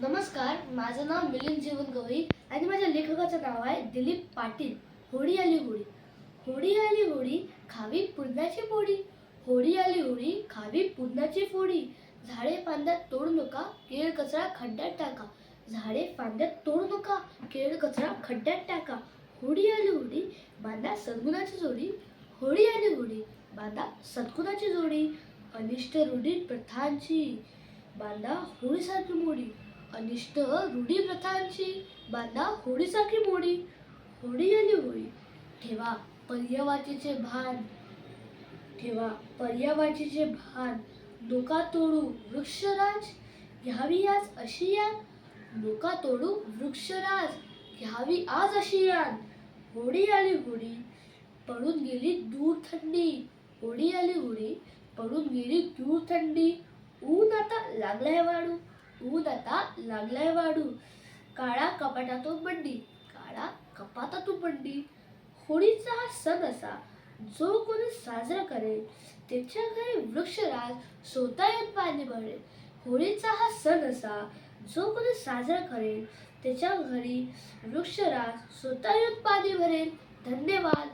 नमस्कार, माझं नाव मिलिंद जीवन गवई आणि माझ्या लेखकाचं नाव आहे दिलीप पाटील. होळी आली होळी, होळी आली होळी, खावी पुरणाची पोळी. होळी आली होळी, खावी पुरणाची पोळी. झाडे फांद्यात तोडू नका, केळ कचरा खड्ड्यात टाका. झाडे फांद्यात तोडू नका, केळ कचरा खड्ड्यात टाका. होळी आली होळी, बांधा सद्गुणाची जोडी. होळी आली होळी, बांधा सद्गुणाची जोडी. अनिष्ट रूढी प्रथांची बांधा होळीसारखी मोडी. अनिष्ट रूढी प्रथांची बांधा होळीसारखी मोडी. होळी आली होळी, ठेवा पर्यावाचीचे भान. ठेवा पर्यावाचीचे भान. नोका तोडू वृक्षराज, घ्यावी आज अशी यान. नोका तोडू वृक्षराज, घ्यावी आज अशी यान. होळी आली होळी, पडून गेली दूर थंडी. होळी आली होळी, पडून गेली दूर थंडी. ऊन आता लागलाय वाढू, ऊन आता लागलाय वाढू. काळा कपाटातून बंडी, काळा कपाटातून बंडी. होळीचा हा सण असा जो कोणी साजरा करेल त्याच्या घरी वृक्षराज स्वतः येऊन पाणी भरेल. होळीचा हा सण असा जो कोणी साजरा करेल त्याच्या घरी वृक्षराज स्वतः येऊन पाणी भरेल. धन्यवाद.